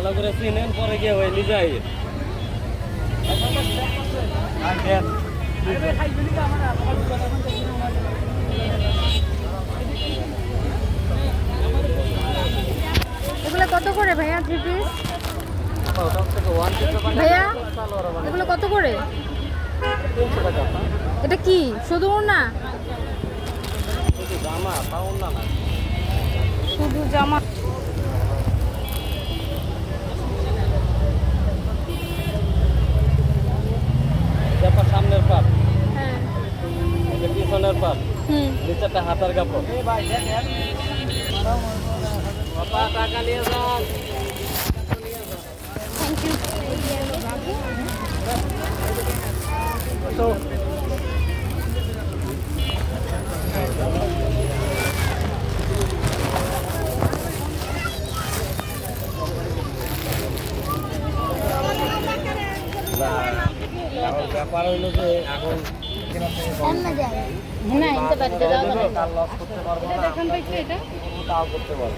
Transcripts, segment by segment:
ভালো করে চিনেন পরে গিয়ে ওই নিজে আইয়ে এগুলো কত করে ভাইয়া 3 পিস? ভাইয়া এগুলো কত করে? এটা কি শুধু না? জামা পাউন না শুধু জামা। এটা সামনের পাট, হ্যাঁ এটা পিছনের পাট, নিচেটা হাতার কাপড়। বাবা টাকা নিয়ে যান। Thank you. তো ব্যাপার হইলো যে এখন না এটা বাড়িতে যাওয়া যাবে না। কাল লস করতে পারবো না, এখন পাইছো এটা? তাও করতে পারবো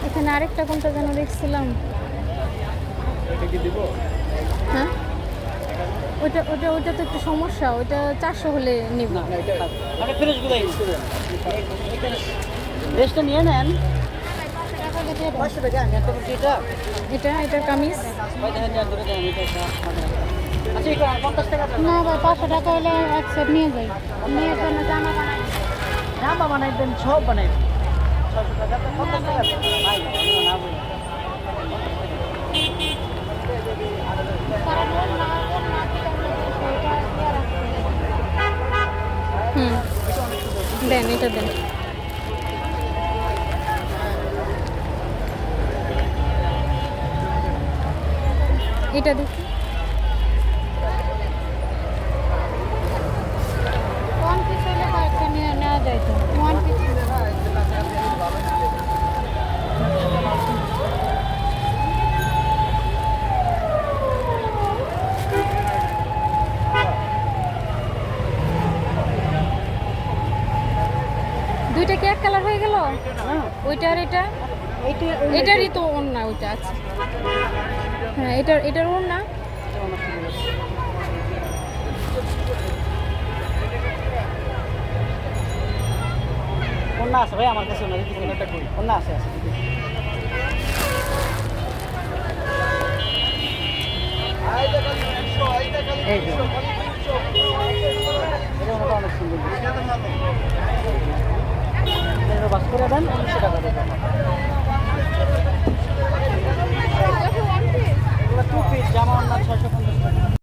এখানে আরেকটা কোনটা যেন দেখছিলাম। এটা কি দিব? হ্যাঁ ওটা ওটা ওটা তো একটু সমস্যা, ওটা 400 হলে নিব। মানে ফ্রেশ গুলাই ফ্রেশটা নিয়ে নেন। 500 টাকা নেন তো এটা। এটা এটা কামিজ ভাই দেখেন নেন ধরে দেন এটা আচ্ছা এটা 50 টাকা না ভাই 500 টাকা হলে এক সেট নিয়ে যাই। নিয়ে জন্য জামা বানাই। জামা বানাই দেন, সব বানাই দেন। 600 টাকা 50 টাকা ভাই না বলি। দেন এটা দেন। এটা দেখি ওয়ান পিস হলে কয়েকটা নিয়ে নেওয়া যায় তো। ওয়ান পিস দুইটা কি এক কালার হয়ে গেল? ওইটা আর এটা এটারই তো ওড়না ওইটা আছে। হ্যাঁ এটার ওড়না কোনটা আছে ভাই আমার কাছে না, যদি কোনটা করি কোনটা আছে আছে এই যে এটা অনেক সুন্দর, এটা বাস করে দেন 1900 টাকা দেবেন।